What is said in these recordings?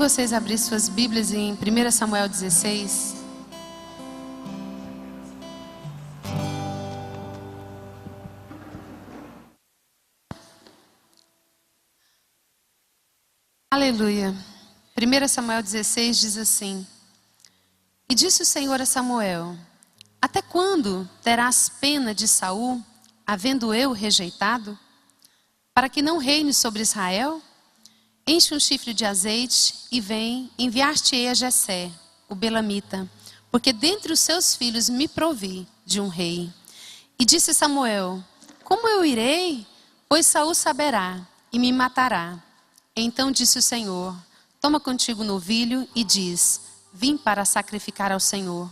vocês abrirem suas Bíblias em 1 Samuel 16. Aleluia. 1 Samuel 16 diz assim: E disse o Senhor a Samuel: Até quando terás pena de Saul, havendo eu rejeitado, para que não reine sobre Israel? Enche um chifre de azeite e vem, enviar-te-ei a Jessé, o belamita, porque dentre os seus filhos me provi de um rei. E disse Samuel: Como eu irei? Pois Saul saberá e me matará. Então disse o Senhor: Toma contigo um novilho e diz: Vim para sacrificar ao Senhor.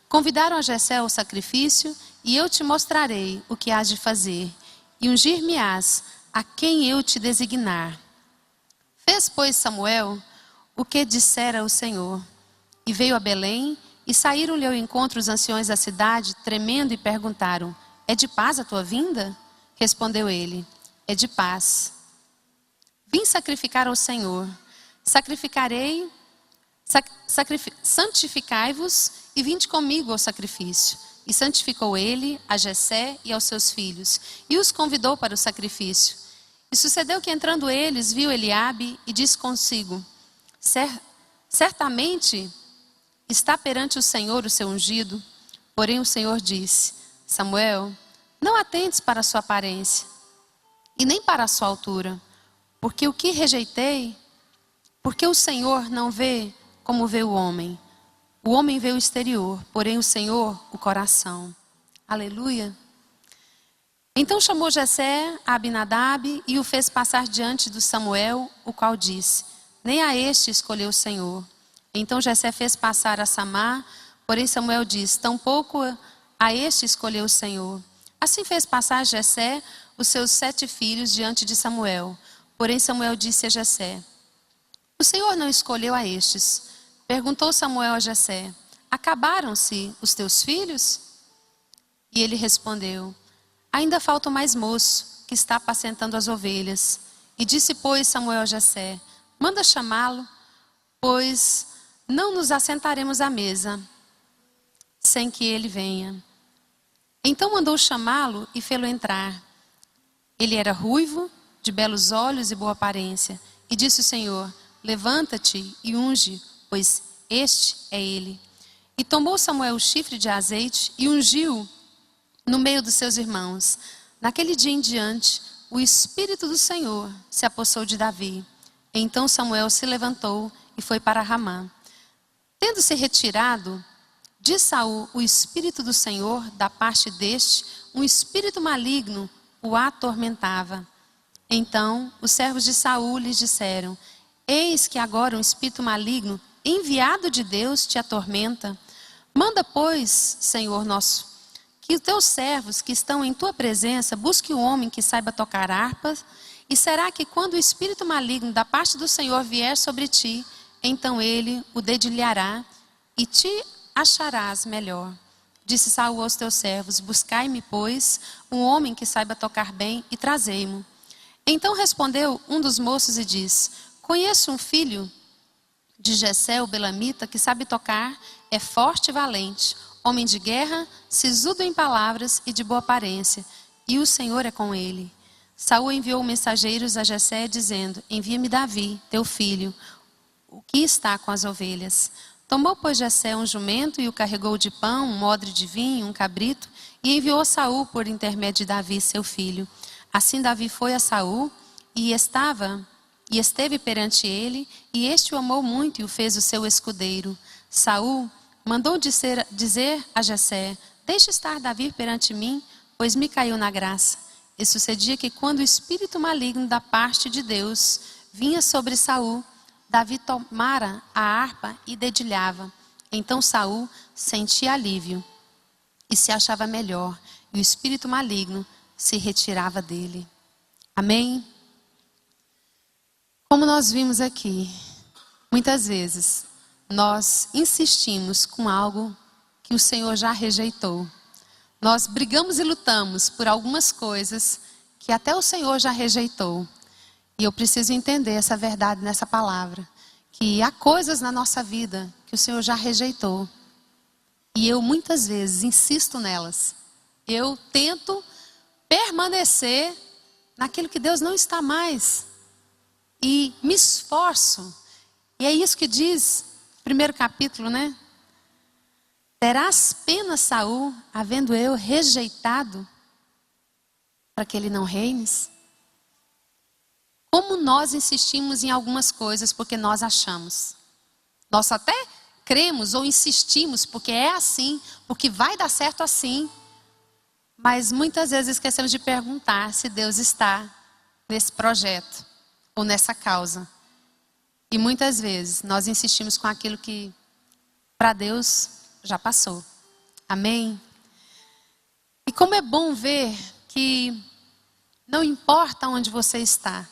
Convidaram a Jessé ao sacrifício, e eu te mostrarei o que hás de fazer, e ungir-me-ás a quem eu te designar. Fez, pois, Samuel o que dissera o Senhor, e veio a Belém, e saíram-lhe ao encontro os anciões da cidade, tremendo, e perguntaram: É de paz a tua vinda? Respondeu ele: É de paz. Vim sacrificar ao Senhor. Santificai-vos e vinde comigo ao sacrifício. E santificou ele a Jessé e aos seus filhos, e os convidou para o sacrifício. E sucedeu que, entrando eles, viu Eliabe e disse consigo: Certamente está perante o Senhor o seu ungido. Porém o Senhor disse: Samuel, não atentes para a sua aparência, e nem para a sua altura, porque o que rejeitei, porque o Senhor não vê como vê o homem. O homem vê o exterior, porém o Senhor o coração. Aleluia. Então chamou Jessé a Abinadab e o fez passar diante do Samuel, o qual disse: Nem a este escolheu o Senhor. Então Jessé fez passar a Samá, porém Samuel disse: Tampouco a este escolheu o Senhor. Assim fez passar Jessé os seus 7 filhos diante de Samuel. Porém Samuel disse a Jessé: O Senhor não escolheu a estes. Perguntou Samuel a Jessé: Acabaram-se os teus filhos? E ele respondeu: Ainda falta o mais moço, que está apacentando as ovelhas. E disse, pois, Samuel a Jessé: Manda chamá-lo, pois não nos assentaremos à mesa sem que ele venha. Então mandou chamá-lo e fê-lo entrar. Ele era ruivo, de belos olhos e boa aparência. E disse o Senhor: Levanta-te e unge, pois este é ele. E tomou Samuel o chifre de azeite e ungiu no meio dos seus irmãos. Naquele dia em diante, o Espírito do Senhor se apossou de Davi. Então Samuel se levantou e foi para Ramá. Tendo-se retirado de Saul o Espírito do Senhor, da parte deste, um espírito maligno o atormentava. Então os servos de Saul lhes disseram: Eis que agora um espírito maligno, enviado de Deus, te atormenta. Manda, pois, Senhor nosso, que os teus servos que estão em tua presença busquem um homem que saiba tocar harpas. E será que quando o espírito maligno da parte do Senhor vier sobre ti, então ele o dedilhará e te acharás melhor. Disse Saul aos teus servos: Buscai-me, pois, um homem que saiba tocar bem e trazei-mo. Então respondeu um dos moços e disse: Conheço um filho de Jessé, o belamita, que sabe tocar, é forte e valente, homem de guerra, sisudo em palavras e de boa aparência, e o Senhor é com ele. Saul enviou mensageiros a Jessé, dizendo: Envia-me Davi, teu filho, o que está com as ovelhas. Tomou, pois, Jessé um jumento e o carregou de pão, um odre de vinho, um cabrito, e enviou a Saul por intermédio de Davi, seu filho. Assim Davi foi a Saul e esteve perante ele, e este o amou muito e o fez o seu escudeiro. Saul mandou dizer a Jessé: Deixa estar Davi perante mim, pois me caiu na graça. E sucedia que quando o espírito maligno da parte de Deus vinha sobre Saul, Davi tomara a harpa e dedilhava. Então Saul sentia alívio e se achava melhor, e o espírito maligno se retirava dele. Amém? Como nós vimos aqui, muitas vezes nós insistimos com algo que o Senhor já rejeitou. Nós brigamos e lutamos por algumas coisas que até o Senhor já rejeitou. E eu preciso entender essa verdade nessa palavra, que que há coisas na nossa vida que o Senhor já rejeitou. E eu muitas vezes insisto nelas. Eu tento permanecer naquilo que Deus não está mais. E me esforço. E é isso que diz, primeiro capítulo, né? Terás pena, Saul, havendo eu rejeitado, para que ele não reines? Como nós insistimos em algumas coisas porque nós achamos. Nós até cremos ou insistimos porque é assim, porque vai dar certo assim. Mas muitas vezes esquecemos de perguntar se Deus está nesse projeto ou nessa causa. E muitas vezes nós insistimos com aquilo que para Deus já passou. Amém? E como é bom ver que não importa onde você está.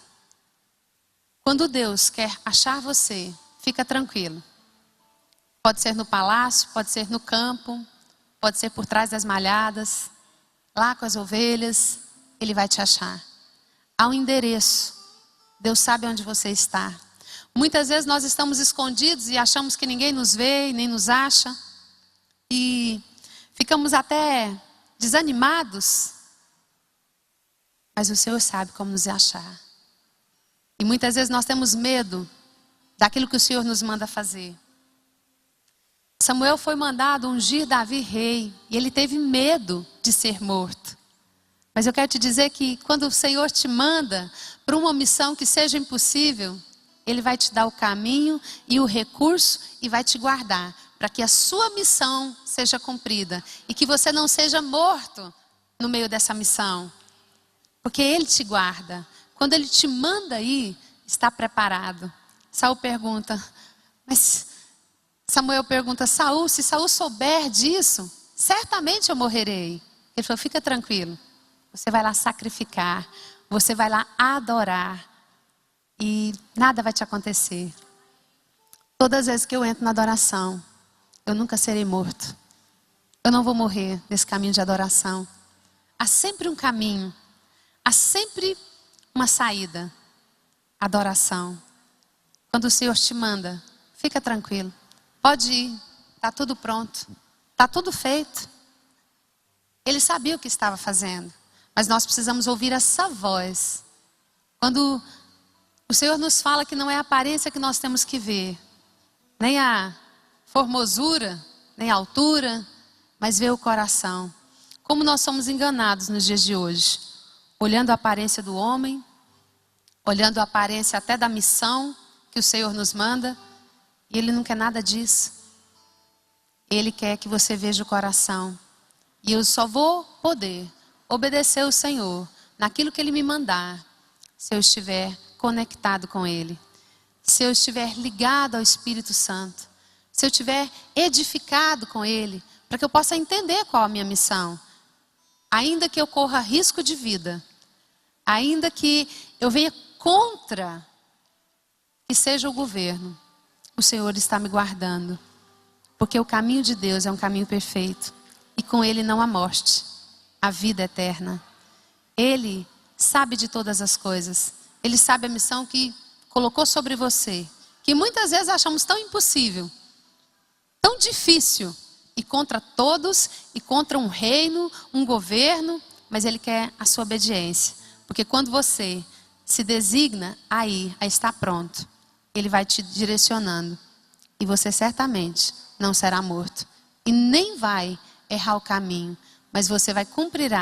Quando Deus quer achar você, fica tranquilo. Pode ser no palácio, pode ser no campo, pode ser por trás das malhadas, lá com as ovelhas, Ele vai te achar. Há um endereço. Deus sabe onde você está. Muitas vezes nós estamos escondidos e achamos que ninguém nos vê e nem nos acha. E ficamos até desanimados. Mas o Senhor sabe como nos achar. E muitas vezes nós temos medo daquilo que o Senhor nos manda fazer. Samuel foi mandado ungir Davi rei. E ele teve medo de ser morto. Mas eu quero te dizer que quando o Senhor te manda para uma missão que seja impossível, Ele vai te dar o caminho e o recurso e vai te guardar para que a sua missão seja cumprida e que você não seja morto no meio dessa missão. Porque Ele te guarda. Quando Ele te manda ir, está preparado. Saul pergunta, mas Samuel pergunta, Saul, se Saul souber disso, certamente eu morrerei. Ele falou, fica tranquilo. Você vai lá sacrificar, você vai lá adorar e nada vai te acontecer. Todas as vezes que eu entro na adoração, eu nunca serei morto. Eu não vou morrer nesse caminho de adoração. Há sempre um caminho, há sempre uma saída. Adoração. Quando o Senhor te manda, fica tranquilo. Pode ir, está tudo pronto, está tudo feito. Ele sabia o que estava fazendo. Mas nós precisamos ouvir essa voz. Quando o Senhor nos fala que não é a aparência que nós temos que ver, nem a formosura, nem a altura, mas ver o coração. Como nós somos enganados nos dias de hoje. Olhando a aparência do homem, olhando a aparência até da missão que o Senhor nos manda, e Ele não quer nada disso. Ele quer que você veja o coração. E eu só vou poder obedecer o Senhor naquilo que Ele me mandar, se eu estiver conectado com Ele, se eu estiver ligado ao Espírito Santo, se eu estiver edificado com Ele, para que eu possa entender qual a minha missão. Ainda que eu corra risco de vida, ainda que eu venha contra que seja o governo, o Senhor está me guardando, porque o caminho de Deus é um caminho perfeito, e com Ele não há morte. A vida eterna. Ele sabe de todas as coisas. Ele sabe a missão que colocou sobre você. Que muitas vezes achamos tão impossível. Tão difícil. E contra todos. E contra um reino, um governo. Mas Ele quer a sua obediência. Porque quando você se designa a ir, a estar pronto, Ele vai te direcionando. E você certamente não será morto. E nem vai errar o caminho. Mas você vai cumprir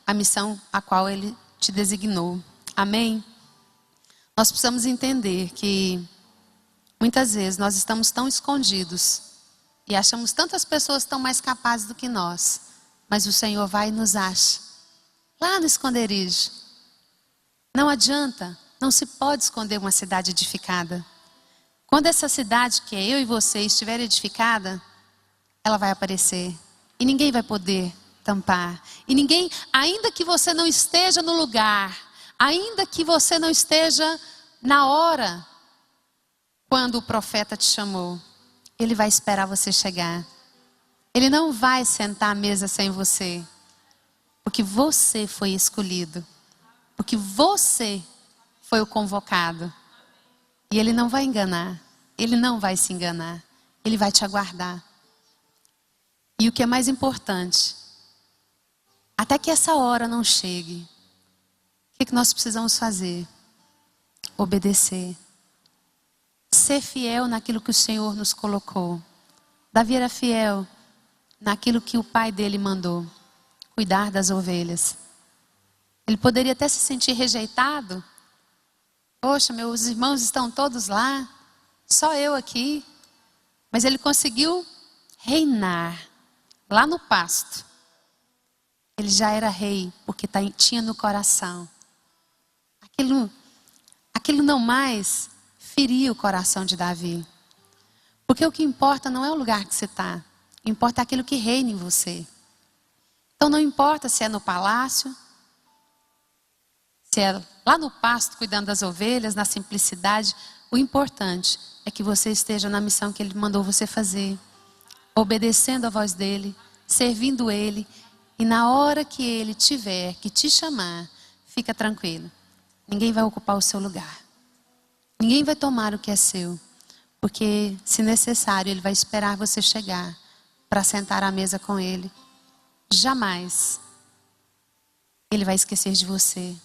a missão a qual Ele te designou. Amém? Nós precisamos entender que muitas vezes nós estamos tão escondidos e achamos tantas pessoas tão mais capazes do que nós. Mas o Senhor vai e nos acha. Lá no esconderijo. Não adianta, não se pode esconder uma cidade edificada. Quando essa cidade que é eu e você estiver edificada, ela vai aparecer. E ninguém vai poder tampar. E ninguém, ainda que você não esteja no lugar, ainda que você não esteja na hora, quando o profeta te chamou, ele vai esperar você chegar. Ele não vai sentar à mesa sem você. Porque você foi escolhido. Porque você foi o convocado. E Ele não vai enganar. Ele não vai se enganar. Ele vai te aguardar. E o que é mais importante, até que essa hora não chegue, o que nós precisamos fazer? Obedecer. Ser fiel naquilo que o Senhor nos colocou. Davi era fiel naquilo que o pai dele mandou. Cuidar das ovelhas. Ele poderia até se sentir rejeitado. Poxa, meus irmãos estão todos lá. Só eu aqui. Mas ele conseguiu reinar. Lá no pasto. Ele já era rei. Porque tinha no coração. Aquilo não mais feria o coração de Davi. Porque o que importa não é o lugar que você está. Importa aquilo que reina em você. Então não importa se é no palácio, se é lá no pasto cuidando das ovelhas, na simplicidade. O importante é que você esteja na missão que Ele mandou você fazer. Obedecendo a voz dEle, servindo Ele. E na hora que Ele tiver que te chamar, fica tranquilo. Ninguém vai ocupar o seu lugar. Ninguém vai tomar o que é seu. Porque, se necessário, Ele vai esperar você chegar para sentar à mesa com Ele. Jamais Ele vai esquecer de você.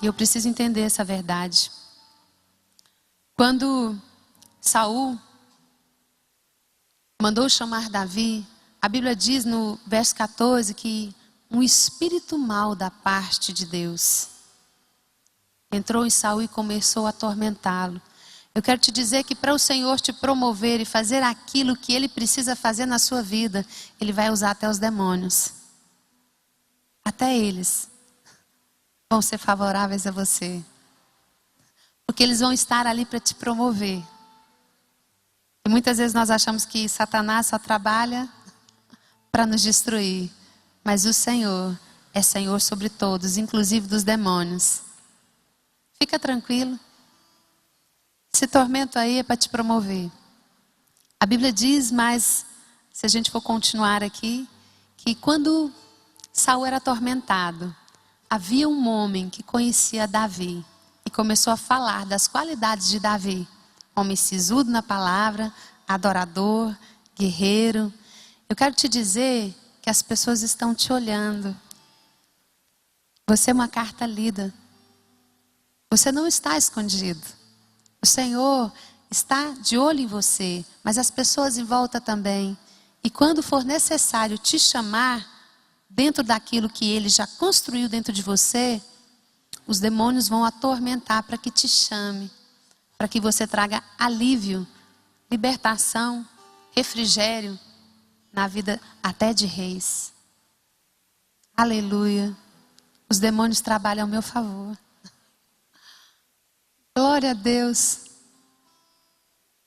E eu preciso entender essa verdade. Quando Saul mandou chamar Davi, a Bíblia diz no verso 14 que um espírito mau da parte de Deus entrou em Saul e começou a atormentá-lo. Eu quero te dizer que para o Senhor te promover e fazer aquilo que Ele precisa fazer na sua vida, Ele vai usar até os demônios. Até eles vão ser favoráveis a você. Porque eles vão estar ali para te promover. E muitas vezes nós achamos que Satanás só trabalha para nos destruir. Mas o Senhor é Senhor sobre todos, inclusive dos demônios. Fica tranquilo. Esse tormento aí é para te promover. A Bíblia diz, mas se a gente for continuar aqui, que quando Saul era atormentado, havia um homem que conhecia Davi e começou a falar das qualidades de Davi. Homem sisudo na palavra, adorador, guerreiro. Eu quero te dizer que as pessoas estão te olhando. Você é uma carta lida. Você não está escondido. O Senhor está de olho em você, mas as pessoas em volta também. E quando for necessário te chamar, dentro daquilo que Ele já construiu dentro de você, os demônios vão atormentar para que te chame, para que você traga alívio, libertação, refrigério na vida até de reis. Aleluia. Os demônios trabalham ao meu favor. Glória a Deus.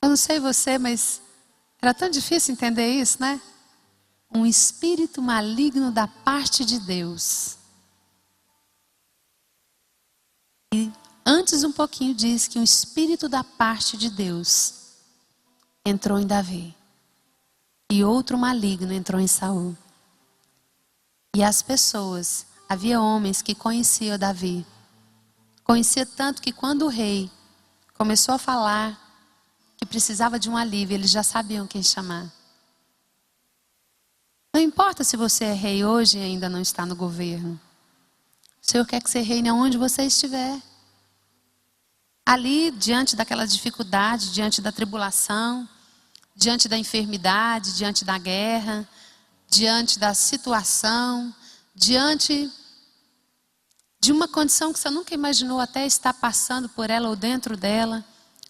Eu não sei você, mas era tão difícil entender isso, né? Um espírito maligno da parte de Deus. E antes um pouquinho diz que um espírito da parte de Deus entrou em Davi. E outro maligno entrou em Saul. E as pessoas, havia homens que conheciam Davi. Conhecia tanto que quando o rei começou a falar que precisava de um alívio, eles já sabiam quem chamar. Não importa se você é rei hoje e ainda não está no governo. O Senhor quer que você reine aonde você estiver. Ali, diante daquela dificuldade, diante da tribulação, diante da enfermidade, diante da guerra, diante da situação, diante de uma condição que você nunca imaginou até estar passando por ela ou dentro dela.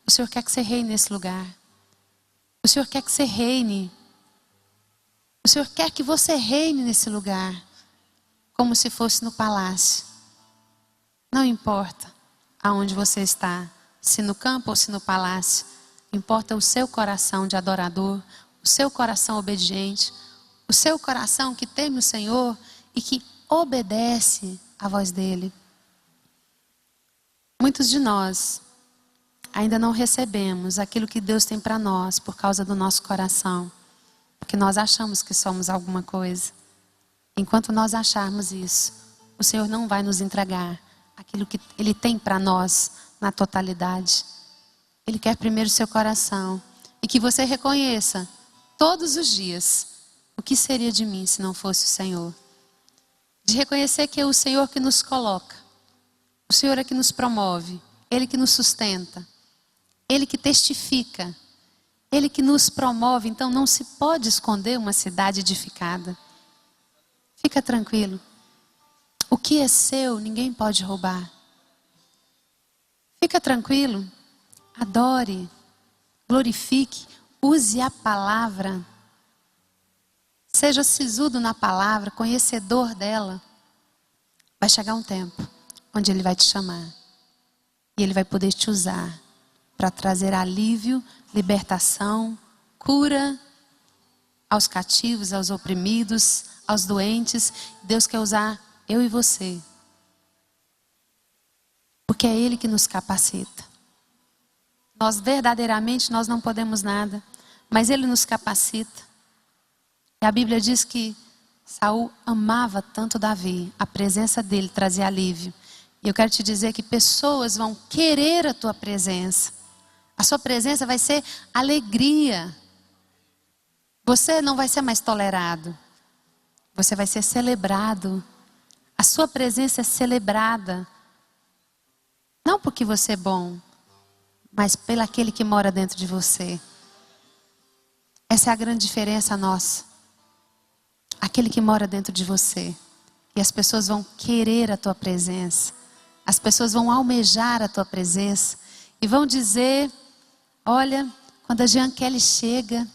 O Senhor quer que você reine nesse lugar. O Senhor quer que você reine. O Senhor quer que você reine nesse lugar, como se fosse no palácio. Não importa aonde você está, se no campo ou se no palácio. Importa o seu coração de adorador, o seu coração obediente, o seu coração que teme o Senhor e que obedece à voz dEle. Muitos de nós ainda não recebemos aquilo que Deus tem para nós por causa do nosso coração. Porque nós achamos que somos alguma coisa. Enquanto nós acharmos isso, o Senhor não vai nos entregar aquilo que Ele tem para nós na totalidade. Ele quer primeiro o seu coração. E que você reconheça todos os dias o que seria de mim se não fosse o Senhor. De reconhecer que é o Senhor que nos coloca. O Senhor é que nos promove. Ele que nos sustenta. Ele que testifica. Ele que nos promove. Então não se pode esconder uma cidade edificada. Fica tranquilo. O que é seu, ninguém pode roubar. Fica tranquilo. Adore. Glorifique. Use a palavra. Seja sisudo na palavra, conhecedor dela. Vai chegar um tempo onde Ele vai te chamar. E Ele vai poder te usar para trazer alívio, libertação, cura aos cativos, aos oprimidos, aos doentes. Deus quer usar eu e você. Porque é Ele que nos capacita. Nós verdadeiramente nós não podemos nada, mas Ele nos capacita. E a Bíblia diz que Saul amava tanto Davi, a presença dele trazia alívio. E eu quero te dizer que pessoas vão querer a tua presença. A sua presença vai ser alegria. Você não vai ser mais tolerado. Você vai ser celebrado. A sua presença é celebrada. Não porque você é bom, mas pelo aquele que mora dentro de você. Essa é a grande diferença nossa. Aquele que mora dentro de você. E as pessoas vão querer a tua presença. As pessoas vão almejar a tua presença. E vão dizer, olha, quando a Jean Kelly chega,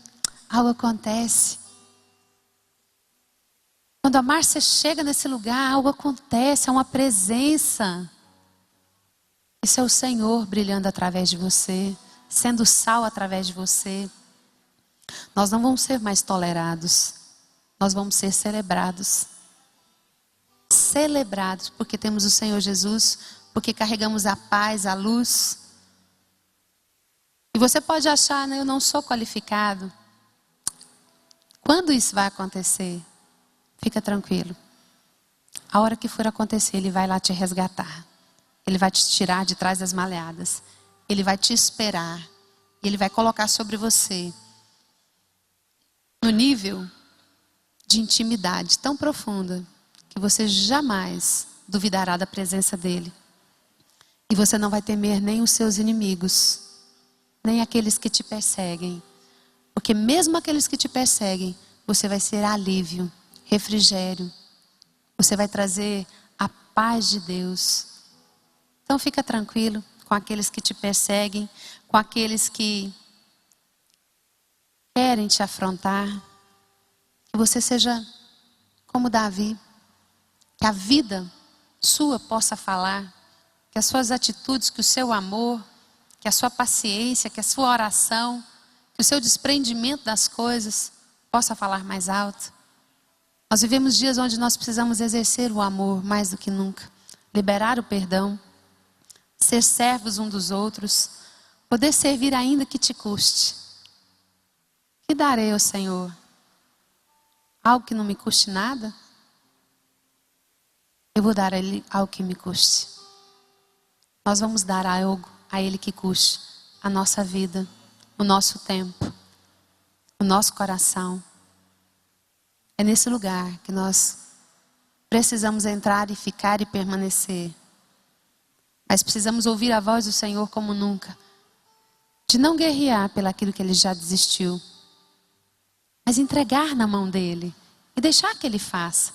algo acontece. Quando a Márcia chega nesse lugar, algo acontece, há uma presença. Isso é o Senhor brilhando através de você, sendo sal através de você. Nós não vamos ser mais tolerados. Nós vamos ser celebrados. Celebrados porque temos o Senhor Jesus, porque carregamos a paz, a luz. E você pode achar, né, eu não sou qualificado. Quando isso vai acontecer? Fica tranquilo. A hora que for acontecer, Ele vai lá te resgatar. Ele vai te tirar de trás das malhadas. Ele vai te esperar. Ele vai colocar sobre você no nível de intimidade tão profunda que você jamais duvidará da presença dEle. E você não vai temer nem os seus inimigos, nem aqueles que te perseguem. Porque mesmo aqueles que te perseguem, você vai ser alívio, refrigério. Você vai trazer a paz de Deus. Então fica tranquilo com aqueles que te perseguem, com aqueles que querem te afrontar. Que você seja como Davi. Que a vida sua possa falar. Que as suas atitudes, que o seu amor, que a sua paciência, que a sua oração, que o seu desprendimento das coisas possa falar mais alto. Nós vivemos dias onde nós precisamos exercer o amor mais do que nunca. Liberar o perdão. Ser servos um dos outros. Poder servir ainda que te custe. Que darei ao Senhor? Algo que não me custe nada? Eu vou dar a Ele algo que me custe. Nós vamos dar algo a Ele que custe a nossa vida, o nosso tempo, o nosso coração. É nesse lugar que nós precisamos entrar e ficar e permanecer. Mas precisamos ouvir a voz do Senhor como nunca. De não guerrear pelaquilo que Ele já desistiu. Mas entregar na mão dEle. E deixar que Ele faça.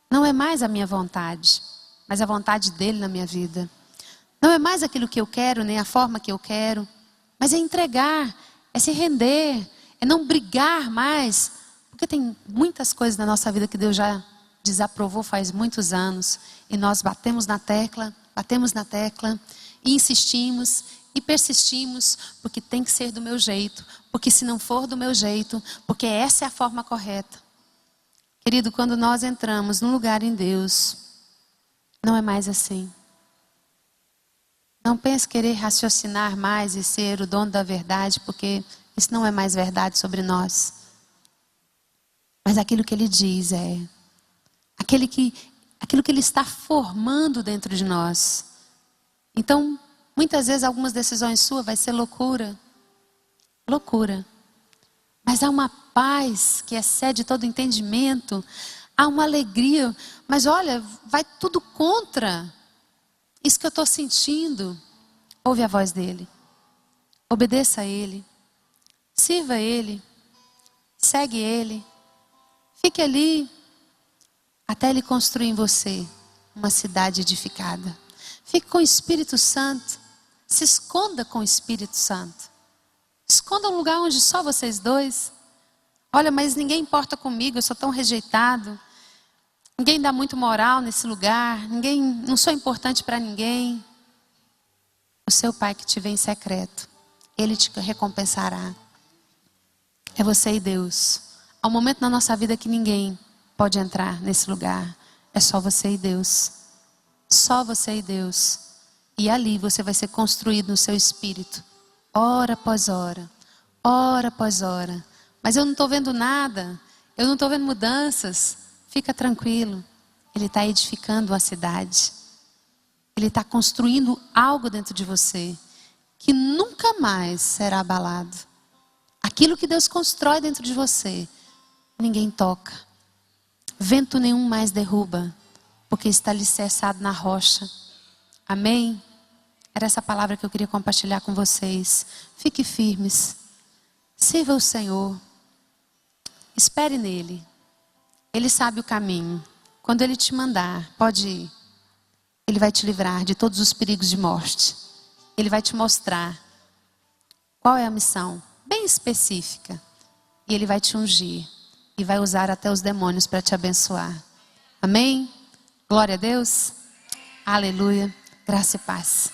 Não é mais a minha vontade. Mas a vontade dEle na minha vida. Não é mais aquilo que eu quero, nem a forma que eu quero. Mas é entregar. É se render. É não brigar mais. Porque tem muitas coisas na nossa vida que Deus já desaprovou faz muitos anos. E nós batemos na tecla e insistimos e persistimos, porque tem que ser do meu jeito, porque se não for do meu jeito, porque essa é a forma correta. Querido, quando nós entramos num lugar em Deus, não é mais assim. Não pense querer raciocinar mais e ser o dono da verdade, porque isso não é mais verdade sobre nós. Mas aquilo que Ele diz é aquilo que Ele está formando dentro de nós. Então, Muitas vezes algumas decisões suas vai ser loucura. Loucura. Mas há uma paz que excede todo entendimento. Há uma alegria. Mas olha, vai tudo contra isso que eu estou sentindo. Ouve a voz dele. Obedeça a ele. Sirva a ele. Segue ele. Fique ali até ele construir em você uma cidade edificada. Fique com o Espírito Santo. Se esconda com o Espírito Santo. Esconda um lugar onde só vocês dois. Olha, mas ninguém importa comigo, eu sou tão rejeitado. Ninguém dá muito moral nesse lugar. Não sou importante para ninguém. O seu pai que te vê em secreto, ele te recompensará. É você e Deus. Há um momento na nossa vida que ninguém pode entrar nesse lugar. É só você e Deus. Só você e Deus. E ali você vai ser construído no seu espírito. Hora após hora. Hora após hora. Mas eu não estou vendo nada. Eu não estou vendo mudanças. Fica tranquilo. Ele está edificando a cidade. Ele está construindo algo dentro de você. Que nunca mais será abalado. Aquilo que Deus constrói dentro de você. Ninguém toca. Vento nenhum mais derruba. Porque está alicerçado na rocha. Amém? Era essa palavra que eu queria compartilhar com vocês. Fique firmes. Sirva o Senhor. Espere nele. Ele sabe o caminho. Quando ele te mandar, pode ir. Ele vai te livrar de todos os perigos de morte. Ele vai te mostrar qual é a missão, bem específica. E ele vai te ungir. E vai usar até os demônios para te abençoar. Amém? Glória a Deus. Aleluia. Graça e paz.